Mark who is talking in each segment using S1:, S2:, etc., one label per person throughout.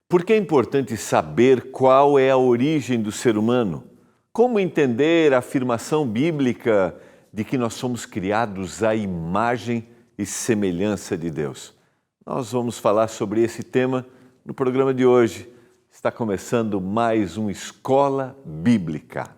S1: Por que é importante saber qual é a origem do ser humano? Como entender a afirmação bíblica de que nós somos criados à imagem e semelhança de Deus? Nós vamos falar sobre esse tema no programa de hoje. Está começando mais uma Escola Bíblica.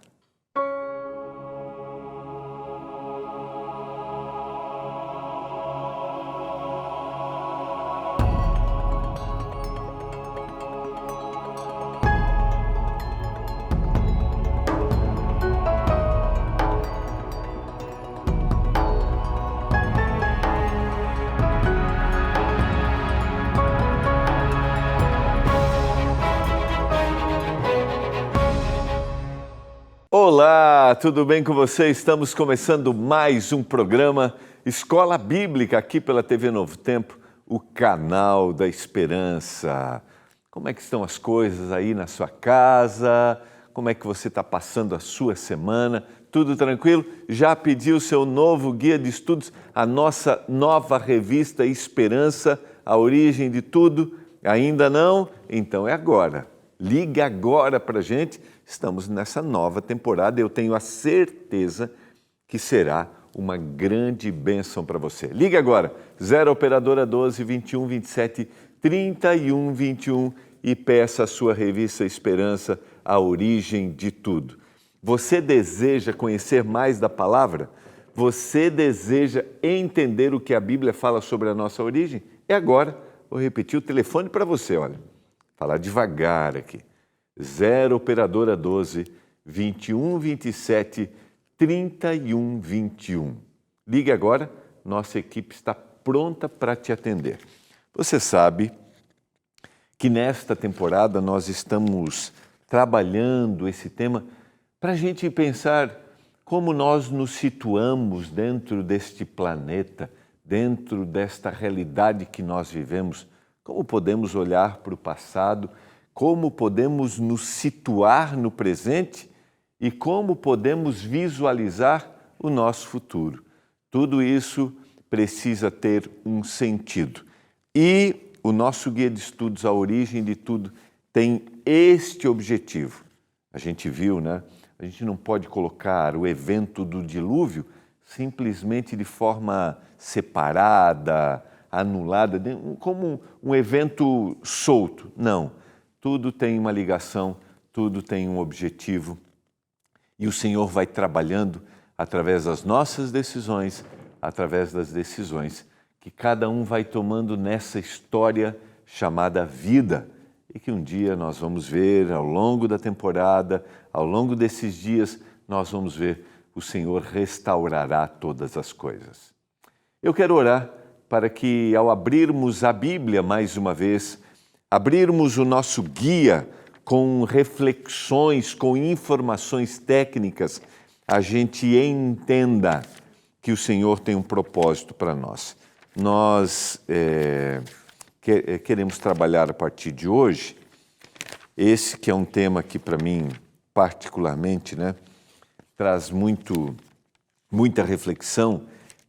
S1: Olá, tudo bem com você? Estamos começando mais um programa Escola Bíblica aqui pela TV Novo Tempo, o canal da esperança. Como é que estão as coisas aí na sua casa? Como é que você está passando a sua semana? Tudo tranquilo? Já pediu o seu novo guia de estudos, a nossa nova revista Esperança, a origem de tudo? Ainda não? Então é agora. Liga agora para a gente. Estamos nessa nova temporada e eu tenho a certeza que será uma grande bênção para você. Liga agora, 0 Operadora 12 21 27 31 21 e peça a sua revista Esperança, a origem de tudo. Você deseja conhecer mais da palavra? Você deseja entender o que a Bíblia fala sobre a nossa origem? É agora. Vou repetir o telefone para você, olha. Falar devagar aqui. 0 Operadora 12 21 27 31 21. Ligue agora, nossa equipe está pronta para te atender. Você sabe que nesta temporada nós estamos trabalhando esse tema para a gente pensar como nós nos situamos dentro deste planeta, dentro desta realidade que nós vivemos, como podemos olhar para o passado, como podemos nos situar no presente e como podemos visualizar o nosso futuro. Tudo isso precisa ter um sentido. E o nosso guia de estudos, A Origem de Tudo, tem este objetivo. A gente viu, né? A gente não pode colocar o evento do dilúvio simplesmente de forma separada, anulada, como um evento solto. Não. Tudo tem uma ligação, tudo tem um objetivo. E o Senhor vai trabalhando através das nossas decisões, através das decisões que cada um vai tomando nessa história chamada vida. E que um dia nós vamos ver ao longo da temporada, ao longo desses dias, nós vamos ver o Senhor restaurará todas as coisas. Eu quero orar para que ao abrirmos a Bíblia mais uma vez, abrirmos o nosso guia com reflexões, com informações técnicas, a gente entenda que o Senhor tem um propósito para nós. Nós queremos trabalhar a partir de hoje, esse que é um tema que para mim, particularmente, né, traz muita reflexão,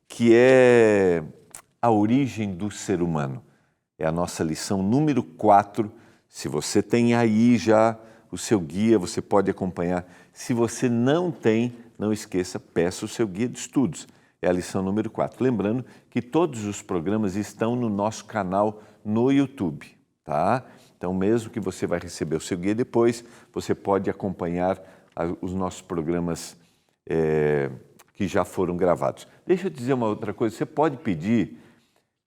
S1: que é a origem do ser humano. É a nossa lição número 4. Se você tem aí já o seu guia, você pode acompanhar. Se você não tem, não esqueça, peça o seu guia de estudos. É a lição número 4. Lembrando que todos os programas estão no nosso canal no YouTube, tá? Então, mesmo que você vai receber o seu guia depois, você pode acompanhar os nossos programas que já foram gravados. Deixa eu dizer uma outra coisa. Você pode pedir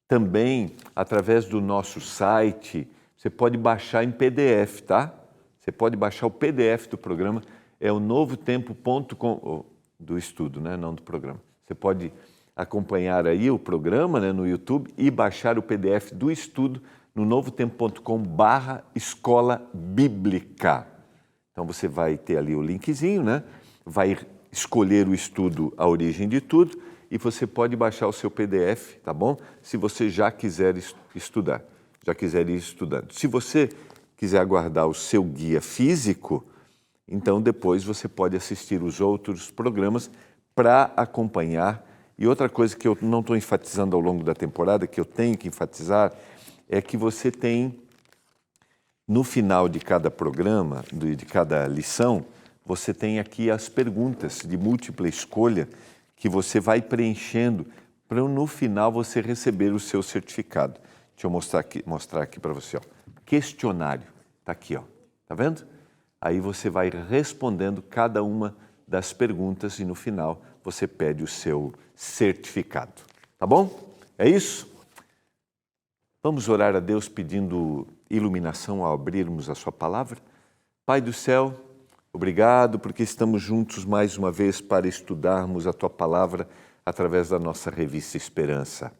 S1: também, através do nosso site, você pode baixar em PDF, tá? Você pode baixar o PDF do programa, é o novotempo.com, do estudo, né? Não do programa. Você pode acompanhar aí o programa, né, no YouTube e baixar o PDF do estudo no novotempo.com/escola bíblica. Então você vai ter ali o linkzinho, né? Vai escolher o estudo A Origem de Tudo e você pode baixar o seu PDF, tá bom? Se você já quiser estudar, já quiser ir estudando. Se você quiser aguardar o seu guia físico, então depois você pode assistir os outros programas para acompanhar. E outra coisa que eu não estou enfatizando ao longo da temporada, que eu tenho que enfatizar, é que você tem No final de cada programa, de cada lição, você tem aqui as perguntas de múltipla escolha que você vai preenchendo para no final você receber o seu certificado. Deixa eu mostrar aqui para você. Ó. Questionário, está aqui, ó. Tá vendo? Aí você vai respondendo cada uma das perguntas e no final você pede o seu certificado. Tá bom? É isso? Vamos orar a Deus pedindo iluminação ao abrirmos a sua palavra? Pai do céu, obrigado porque estamos juntos mais uma vez para estudarmos a tua palavra através da nossa revista Esperança.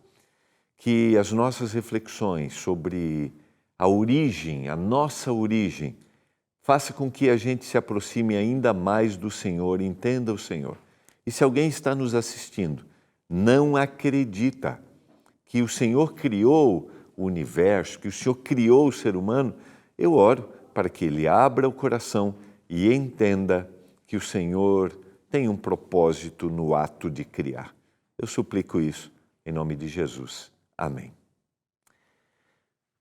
S1: Que as nossas reflexões sobre a origem, a nossa origem, faça com que a gente se aproxime ainda mais do Senhor, entenda o Senhor. E se alguém está nos assistindo, não acredita que o Senhor criou o universo, que o Senhor criou o ser humano, eu oro para que ele abra o coração e entenda que o Senhor tem um propósito no ato de criar. Eu suplico isso em nome de Jesus. Amém.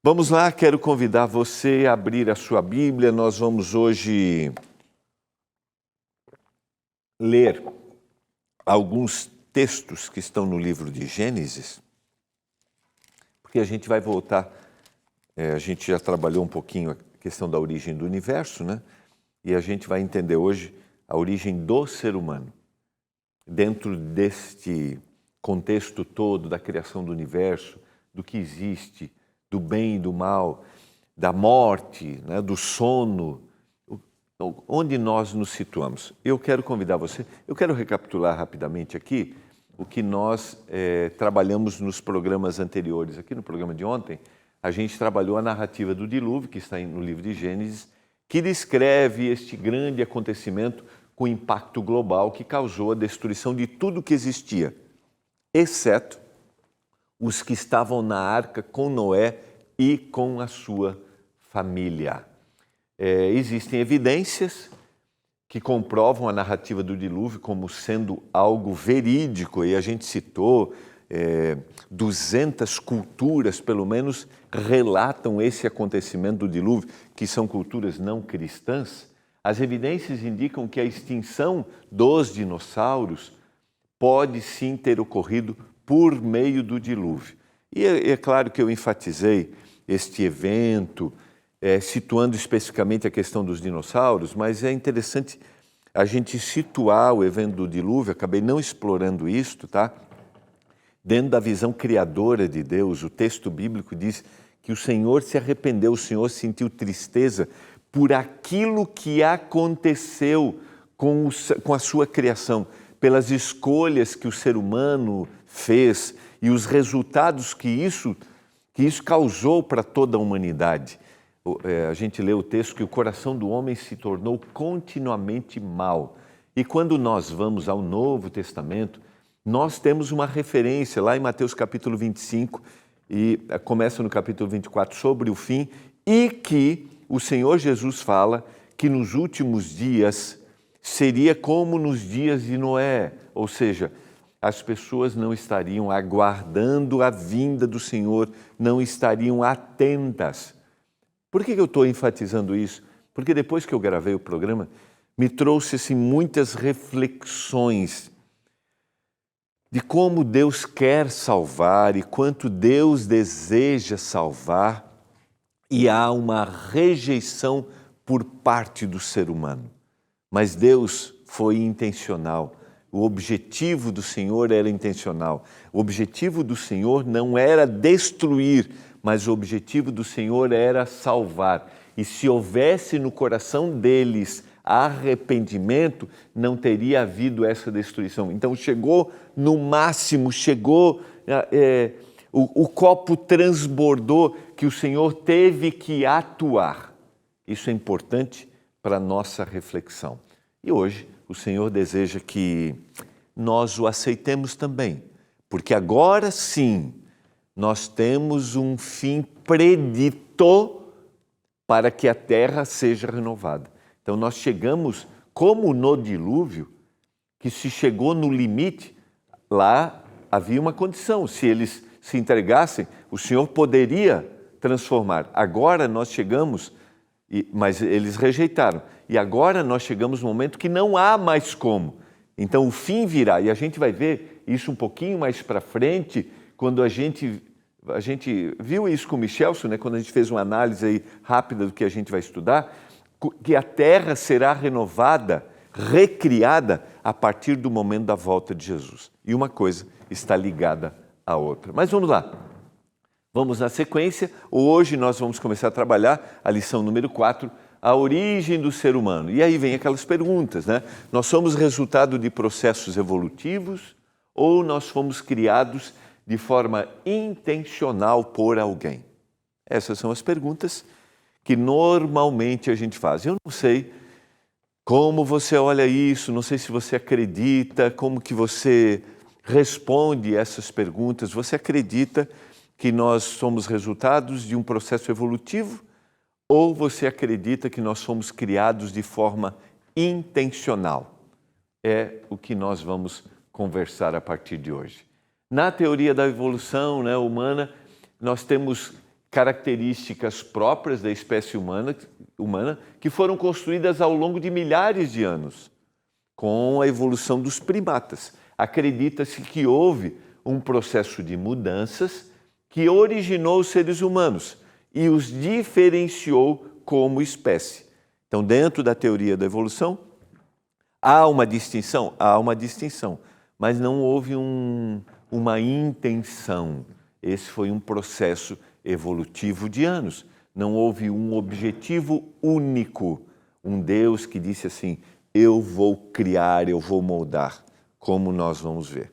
S1: Vamos lá, quero convidar você a abrir a sua Bíblia. Nós vamos hoje ler alguns textos que estão no livro de Gênesis, porque a gente vai voltar, a gente já trabalhou um pouquinho a questão da origem do universo, né? E a gente vai entender hoje a origem do ser humano. Dentro deste contexto todo da criação do universo, do que existe, do bem e do mal, da morte, né, do sono, onde nós nos situamos. Eu quero convidar você, eu quero recapitular rapidamente aqui o que nós trabalhamos nos programas anteriores. Aqui no programa de ontem, a gente trabalhou a narrativa do dilúvio, que está no livro de Gênesis, que descreve este grande acontecimento com impacto global que causou a destruição de tudo que existia, exceto os que estavam na arca com Noé e com a sua família. Existem evidências que comprovam a narrativa do dilúvio como sendo algo verídico, e a gente citou 200 culturas, pelo menos, relatam esse acontecimento do dilúvio, que são culturas não cristãs. As evidências indicam que a extinção dos dinossauros pode sim ter ocorrido por meio do dilúvio. E é claro que eu enfatizei este evento, situando especificamente a questão dos dinossauros, mas é interessante a gente situar o evento do dilúvio, acabei não explorando isto, tá? Dentro da visão criadora de Deus, o texto bíblico diz que o Senhor se arrependeu, o Senhor sentiu tristeza por aquilo que aconteceu com a sua criação, pelas escolhas que o ser humano fez e os resultados que isso causou para toda a humanidade. A gente lê o texto que o coração do homem se tornou continuamente mau. E quando nós vamos ao Novo Testamento, nós temos uma referência lá em Mateus capítulo 25, e começa no capítulo 24 sobre o fim, e que o Senhor Jesus fala que nos últimos dias seria como nos dias de Noé, ou seja, as pessoas não estariam aguardando a vinda do Senhor, não estariam atentas. Por que eu estou enfatizando isso? Porque depois que eu gravei o programa, me trouxe assim, muitas reflexões de como Deus quer salvar e quanto Deus deseja salvar, e há uma rejeição por parte do ser humano. Mas Deus foi intencional. O objetivo do Senhor era intencional. O objetivo do Senhor não era destruir, mas o objetivo do Senhor era salvar. E se houvesse no coração deles arrependimento, não teria havido essa destruição. Então chegou no máximo, o copo transbordou, que o Senhor teve que atuar. Isso é importante para a nossa reflexão. E hoje o Senhor deseja que nós o aceitemos também, porque agora sim nós temos um fim predito para que a terra seja renovada. Então nós chegamos, como no dilúvio, que se chegou no limite, lá havia uma condição, se eles se entregassem, o Senhor poderia transformar. Agora nós chegamos Mas eles rejeitaram. E agora nós chegamos no momento que não há mais como. Então o fim virá. E a gente vai ver isso um pouquinho mais para frente, quando a gente viu isso com o Michelson, né? Quando a gente fez uma análise aí rápida do que a gente vai estudar, que a terra será renovada, recriada a partir do momento da volta de Jesus. E uma coisa está ligada à outra. Mas vamos lá. Vamos na sequência. Hoje nós vamos começar a trabalhar a lição número 4, a origem do ser humano. E aí vem aquelas perguntas, né? Nós somos resultado de processos evolutivos ou nós fomos criados de forma intencional por alguém? Essas são as perguntas que normalmente a gente faz. Eu não sei como você olha isso, não sei se você acredita, como que você responde essas perguntas. Você acredita que nós somos resultados de um processo evolutivo ou você acredita que nós somos criados de forma intencional? É o que nós vamos conversar a partir de hoje. Na teoria da evolução, né, humana, nós temos características próprias da espécie humana que foram construídas ao longo de milhares de anos com a evolução dos primatas. Acredita-se que houve um processo de mudanças que originou os seres humanos e os diferenciou como espécie. Então, dentro da teoria da evolução, há uma distinção? Há uma distinção, mas não houve uma intenção. Esse foi um processo evolutivo de anos. Não houve um objetivo único, um Deus que disse assim, eu vou criar, eu vou moldar, como nós vamos ver.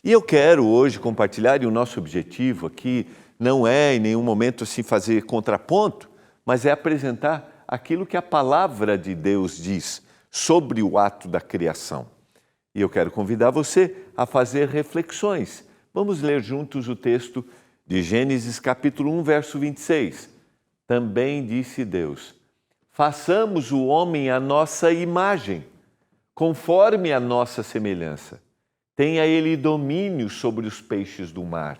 S1: E eu quero hoje compartilhar, e o nosso objetivo aqui não é em nenhum momento assim fazer contraponto, mas é apresentar aquilo que a palavra de Deus diz sobre o ato da criação. E eu quero convidar você a fazer reflexões. Vamos ler juntos o texto de Gênesis capítulo 1, verso 26. Também disse Deus, façamos o homem à nossa imagem, conforme a nossa semelhança. Tenha ele domínio sobre os peixes do mar,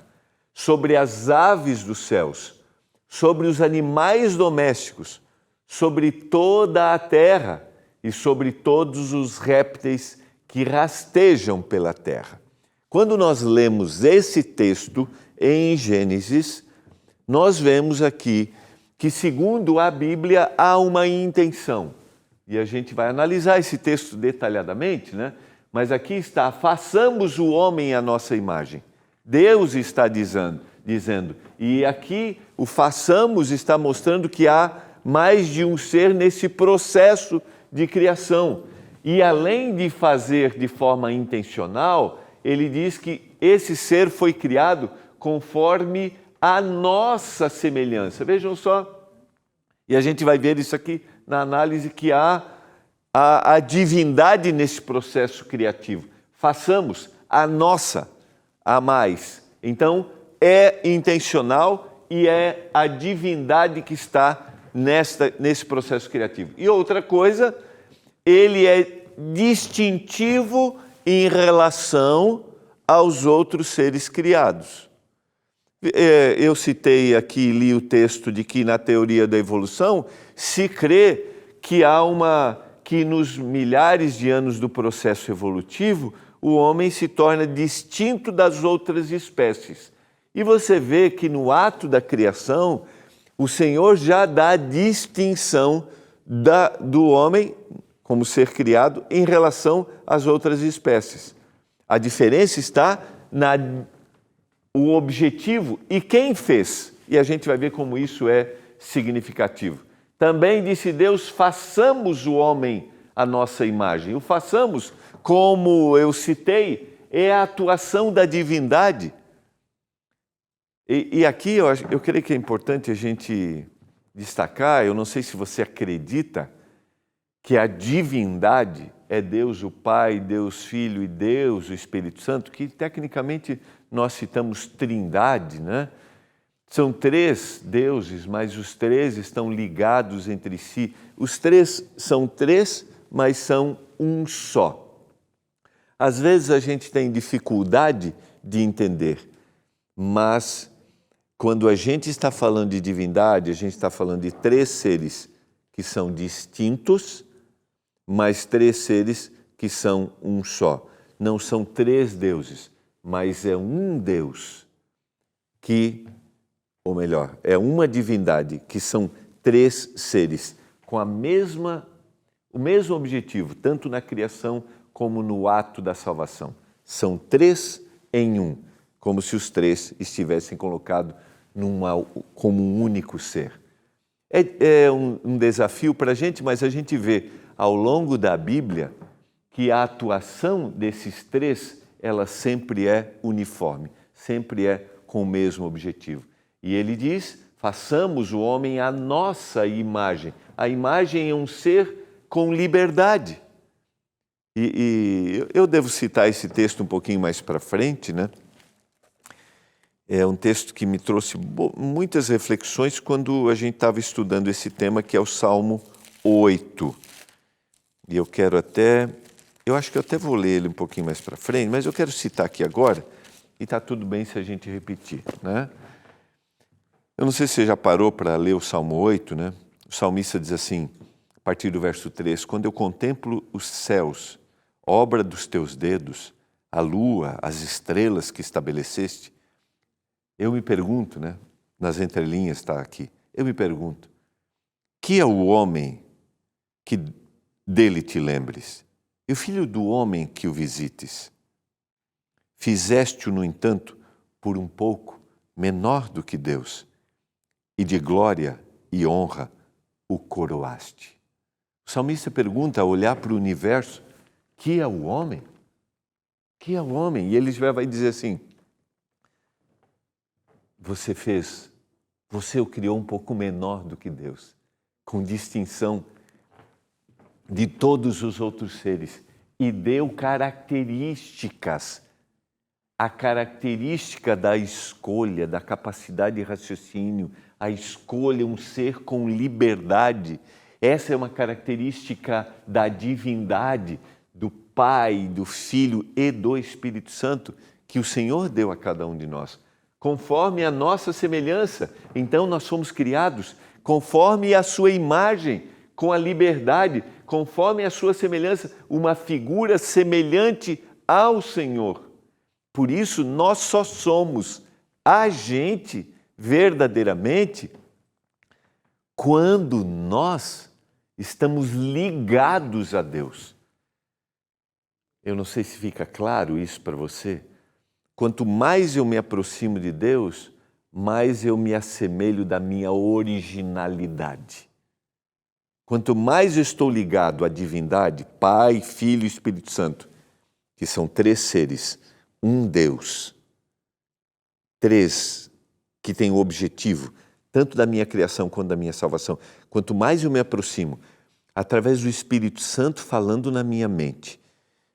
S1: sobre as aves dos céus, sobre os animais domésticos, sobre toda a terra e sobre todos os répteis que rastejam pela terra. Quando nós lemos esse texto em Gênesis, nós vemos aqui que, segundo a Bíblia, há uma intenção. E a gente vai analisar esse texto detalhadamente, né? Mas aqui está, façamos o homem à nossa imagem. Deus está dizendo, e aqui o façamos está mostrando que há mais de um ser nesse processo de criação. E além de fazer de forma intencional, ele diz que esse ser foi criado conforme a nossa semelhança. Vejam só, e a gente vai ver isso aqui na análise que há a divindade nesse processo criativo. Façamos a nossa, a mais. Então, é intencional e é a divindade que está nesse processo criativo. E outra coisa, ele é distintivo em relação aos outros seres criados. Eu citei aqui, li o texto de que na teoria da evolução se crê que nos milhares de anos do processo evolutivo o homem se torna distinto das outras espécies. E você vê que no ato da criação o Senhor já dá a distinção do homem como ser criado em relação às outras espécies. A diferença está no objetivo e quem fez. E a gente vai ver como isso é significativo. Também disse Deus, façamos o homem à nossa imagem. O façamos, como eu citei, é a atuação da divindade. E aqui eu creio que é importante a gente destacar, eu não sei se você acredita, que a divindade é Deus o Pai, Deus Filho e Deus o Espírito Santo, que tecnicamente nós citamos trindade, né? São três deuses, mas os três estão ligados entre si. Os três são três, mas são um só. Às vezes a gente tem dificuldade de entender, mas quando a gente está falando de divindade, a gente está falando de três seres que são distintos, mas 3 seres que são um só. Não são 3 deuses, mas é um Deus que, ou melhor, é uma divindade que são 3 seres com o mesmo objetivo, tanto na criação como no ato da salvação. São 3 em um, como se os 3 estivessem colocados como um único ser. É um desafio para a gente, mas a gente vê ao longo da Bíblia que a atuação desses 3, ela sempre é uniforme, sempre é com o mesmo objetivo. E ele diz, façamos o homem à nossa imagem. A imagem é um ser com liberdade. E eu devo citar esse texto um pouquinho mais para frente, né? É um texto que me trouxe muitas reflexões quando a gente estava estudando esse tema, que é o Salmo 8. E eu acho que eu até vou ler ele um pouquinho mais para frente, mas eu quero citar aqui agora, e está tudo bem se a gente repetir, né? Eu não sei se você já parou para ler o Salmo 8, né? O salmista diz assim, a partir do verso 3, quando eu contemplo os céus, obra dos teus dedos, a lua, as estrelas que estabeleceste, eu me pergunto, né? Nas entrelinhas está aqui, eu me pergunto, que é o homem que dele te lembres? E o filho do homem que o visites? Fizeste-o, no entanto, por um pouco menor do que Deus, e de glória e honra o coroaste. O salmista pergunta, a olhar para o universo, que é o homem? Que é o homem? E ele vai dizer assim, você o criou um pouco menor do que Deus, com distinção de todos os outros seres, e deu características, a característica da escolha, da capacidade de raciocínio, a escolha, um ser com liberdade. Essa é uma característica da divindade, do Pai, do Filho e do Espírito Santo, que o Senhor deu a cada um de nós. Conforme a nossa semelhança, então nós fomos criados conforme a sua imagem, com a liberdade, conforme a sua semelhança, uma figura semelhante ao Senhor. Por isso, nós só somos agente verdadeiramente quando nós estamos ligados a Deus. Eu não sei se fica claro isso para você. Quanto mais eu me aproximo de Deus, mais eu me assemelho da minha originalidade. Quanto mais eu estou ligado à divindade, Pai, Filho e Espírito Santo, que são 3 seres, um Deus, 3 que têm o objetivo, tanto da minha criação quanto da minha salvação. Quanto mais eu me aproximo, através do Espírito Santo falando na minha mente,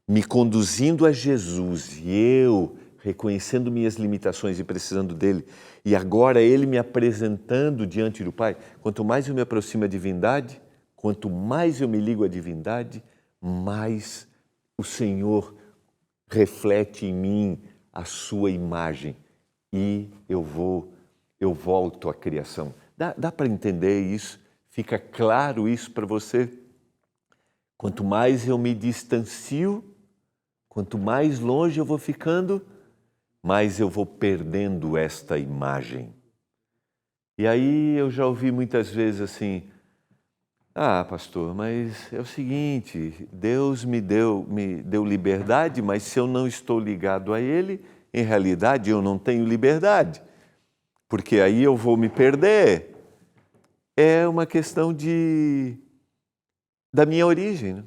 S1: me conduzindo a Jesus, e eu reconhecendo minhas limitações e precisando dele, e agora ele me apresentando diante do Pai, quanto mais eu me aproximo da divindade, quanto mais eu me ligo à divindade, mais o Senhor reflete em mim a sua imagem e eu volto à criação. Dá para entender isso? Fica claro isso para você? Quanto mais eu me distancio, quanto mais longe eu vou ficando, mais eu vou perdendo esta imagem. E aí eu já ouvi muitas vezes assim, pastor, mas é o seguinte, Deus me deu liberdade, mas se eu não estou ligado a Ele, em realidade eu não tenho liberdade, porque aí eu vou me perder. É uma questão da minha origem, né?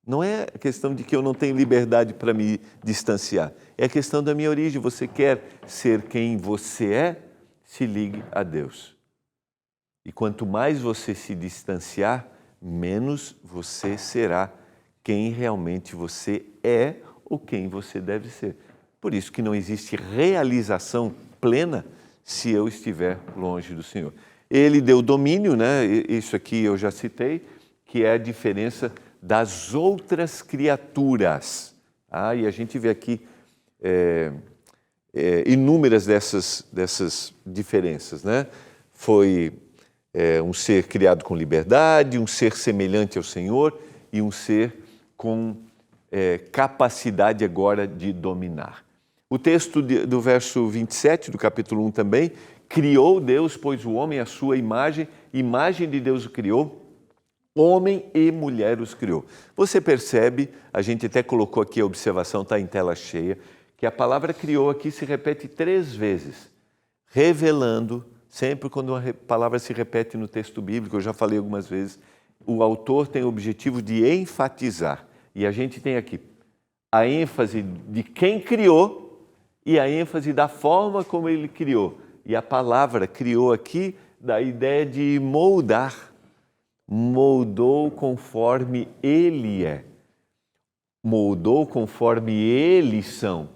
S1: Não é a questão de que eu não tenho liberdade para me distanciar, é a questão da minha origem. Você quer ser quem você é, se ligue a Deus. E quanto mais você se distanciar, menos você será quem realmente você é ou quem você deve ser. Por isso que não existe realização plena se eu estiver longe do Senhor. Ele deu domínio, né? Isso aqui eu já citei, que é a diferença das outras criaturas. E a gente vê aqui inúmeras dessas diferenças, né? Foi um ser criado com liberdade, um ser semelhante ao Senhor e um ser com capacidade agora de dominar. O texto do verso 27 do capítulo 1 também, criou Deus, pois o homem à sua imagem de Deus o criou, homem e mulher os criou. Você percebe, a gente até colocou aqui a observação, está em tela cheia, que a palavra criou aqui se repete 3 vezes, revelando, sempre quando uma palavra se repete no texto bíblico, eu já falei algumas vezes, o autor tem o objetivo de enfatizar. E a gente tem aqui a ênfase de quem criou e a ênfase da forma como ele criou. E a palavra criou aqui da ideia de moldar. Moldou conforme ele é. Moldou conforme eles são.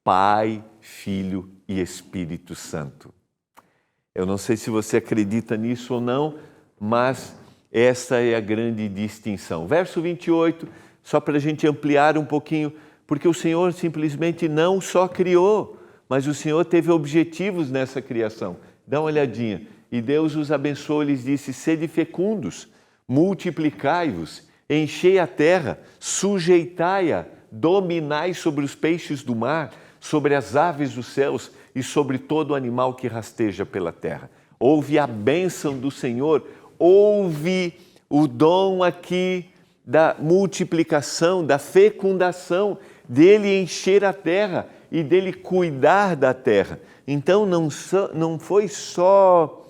S1: Pai, Filho e Espírito Santo. Eu não sei se você acredita nisso ou não, mas essa é a grande distinção. Verso 28, só para a gente ampliar um pouquinho, porque o Senhor simplesmente não só criou, mas o Senhor teve objetivos nessa criação. Dá uma olhadinha. E Deus os abençoou, lhes disse, sede fecundos, multiplicai-vos, enchei a terra, sujeitai-a, dominai sobre os peixes do mar, sobre as aves dos céus e sobre todo animal que rasteja pela terra. Houve a bênção do Senhor, houve o dom aqui da multiplicação, da fecundação, dele encher a terra e dele cuidar da terra. Então não foi só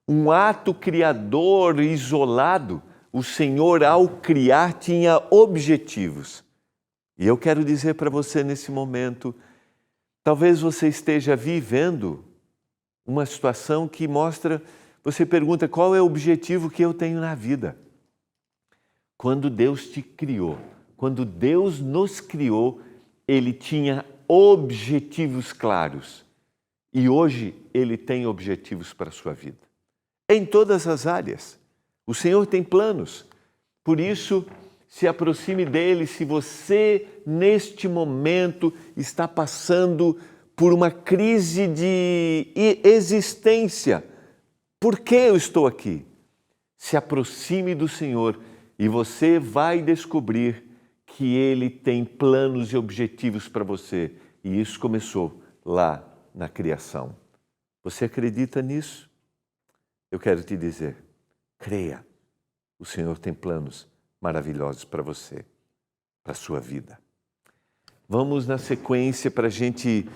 S1: um ato criador isolado, o Senhor ao criar tinha objetivos. E eu quero dizer para você nesse momento, talvez você esteja vivendo uma situação que mostra, você pergunta qual é o objetivo que eu tenho na vida. Quando Deus te criou, quando Deus nos criou, Ele tinha objetivos claros. E hoje Ele tem objetivos para a sua vida. Em todas as áreas. O Senhor tem planos. Por isso, se aproxime dEle se você, neste momento, está passando por uma crise de existência. Por que eu estou aqui? Se aproxime do Senhor e você vai descobrir que Ele tem planos e objetivos para você. E isso começou lá na criação. Você acredita nisso? Eu quero te dizer, creia. O Senhor tem planos maravilhosos para você, para a sua vida. Vamos na sequência para a gente...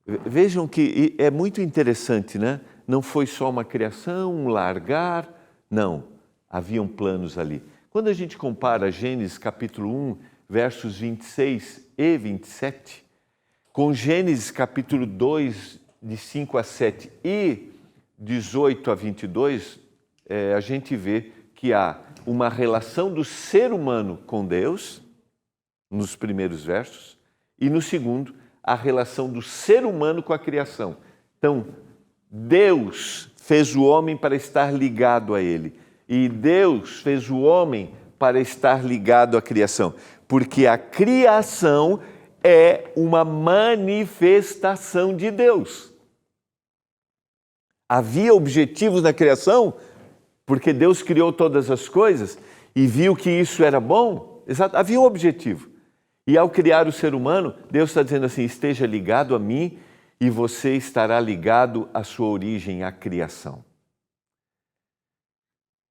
S1: Vejam que é muito interessante, né? Não foi só uma criação, um largar, não. Haviam planos ali. Quando a gente compara Gênesis capítulo 1, versos 26 e 27, com Gênesis capítulo 2, de 5 a 7 e 18 a 22, a gente vê que há uma relação do ser humano com Deus, nos primeiros versos, e no segundo, a relação do ser humano com a criação. Então, Deus fez o homem para estar ligado a Ele, e Deus fez o homem para estar ligado à criação, porque a criação é uma manifestação de Deus. Havia objetivos na criação, porque Deus criou todas as coisas e viu que isso era bom. Exato, havia um objetivo. E ao criar o ser humano, Deus está dizendo assim, esteja ligado a mim e você estará ligado à sua origem, à criação.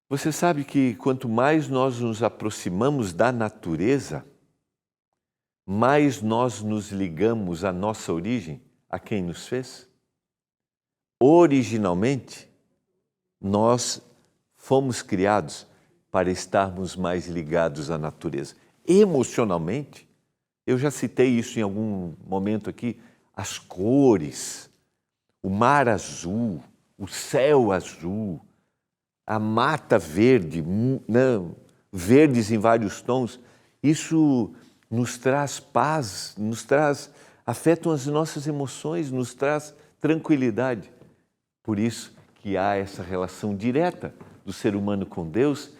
S1: Você sabe que quanto mais nós nos aproximamos da natureza, mais nós nos ligamos à nossa origem, a quem nos fez? Originalmente, nós fomos criados para estarmos mais ligados à natureza. Emocionalmente, eu já citei isso em algum momento aqui, as cores, o mar azul, o céu azul, a mata verde, verdes em vários tons, isso nos traz paz, afetam as nossas emoções, nos traz tranquilidade. Por isso que há essa relação direta do ser humano com Deus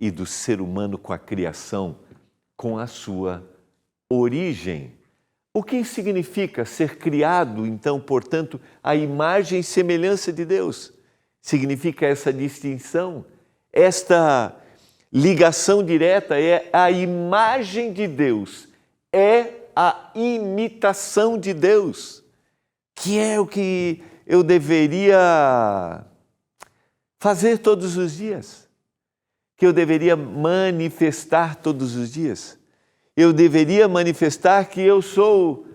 S1: e do ser humano com a criação, com a sua origem. O que significa ser criado, então, portanto, à imagem e semelhança de Deus? significa essa distinção, esta ligação direta é a imagem de Deus, é a imitação de Deus, que é o que eu deveria fazer todos os dias, que eu deveria manifestar todos os dias. Eu deveria manifestar que eu sou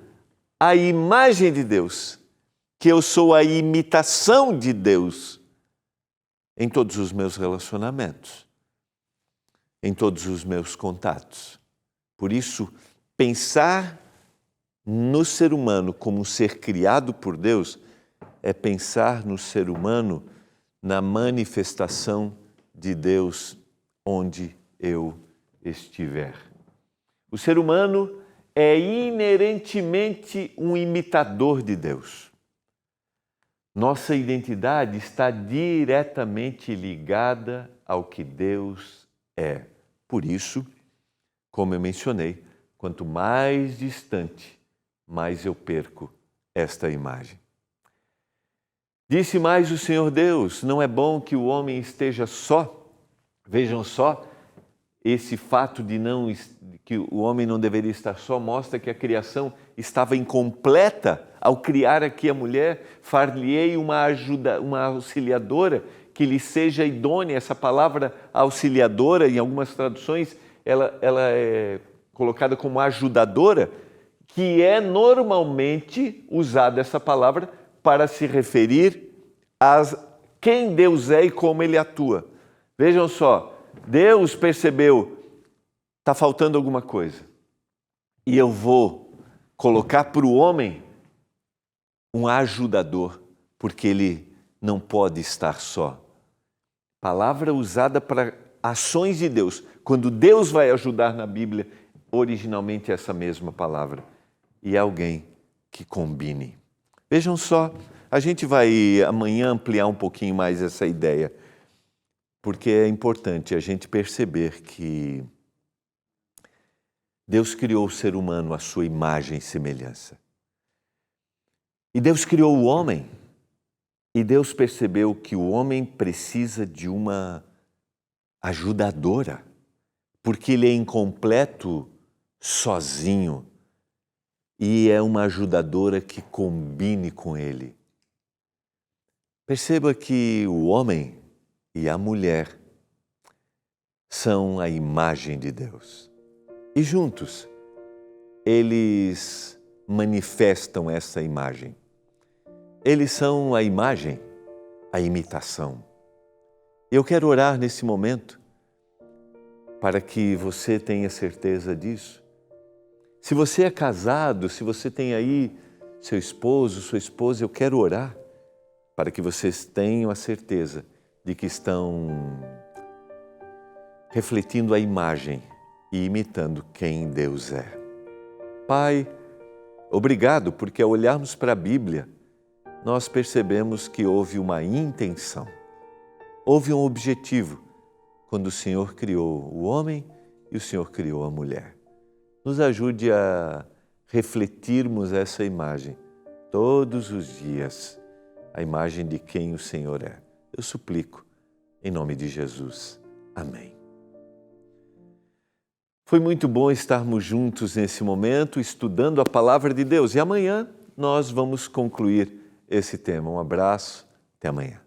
S1: a imagem de Deus, que eu sou a imitação de Deus em todos os meus relacionamentos, em todos os meus contatos. Por isso, pensar no ser humano como um ser criado por Deus é pensar no ser humano na manifestação de Deus onde eu estiver. O ser humano é inerentemente um imitador de Deus. Nossa identidade está diretamente ligada ao que Deus é. Por isso, como eu mencionei, quanto mais distante, mais eu perco esta imagem. Disse mais o Senhor Deus: não é bom que o homem esteja só. Vejam só, esse fato de que o homem não deveria estar só mostra que a criação estava incompleta. Ao criar aqui a mulher, far-lhe-ei uma auxiliadora que lhe seja idônea. Essa palavra auxiliadora, em algumas traduções, ela é colocada como ajudadora, que é normalmente usada essa palavra para se referir a quem Deus é e como Ele atua. Vejam só, Deus percebeu, está faltando alguma coisa, e eu vou colocar para o homem um ajudador, porque ele não pode estar só. Palavra usada para ações de Deus. Quando Deus vai ajudar na Bíblia, originalmente é essa mesma palavra. E é alguém que combine. Vejam só, a gente vai amanhã ampliar um pouquinho mais essa ideia, porque é importante a gente perceber que Deus criou o ser humano à sua imagem e semelhança. E Deus criou o homem, e Deus percebeu que o homem precisa de uma ajudadora, porque ele é incompleto sozinho, e é uma ajudadora que combine com ele. Perceba que o homem e a mulher são a imagem de Deus. E juntos, eles manifestam essa imagem. Eles são a imagem, a imitação. Eu quero orar nesse momento para que você tenha certeza disso. Se você é casado, se você tem aí seu esposo, sua esposa, eu quero orar para que vocês tenham a certeza de que estão refletindo a imagem e imitando quem Deus é. Pai, obrigado, porque ao olharmos para a Bíblia, nós percebemos que houve uma intenção, houve um objetivo quando o Senhor criou o homem e o Senhor criou a mulher. Nos ajude a refletirmos essa imagem todos os dias, a imagem de quem o Senhor é. Eu suplico, em nome de Jesus. Amém. Foi muito bom estarmos juntos nesse momento, estudando a Palavra de Deus. E amanhã nós vamos concluir esse tema. Um abraço, até amanhã.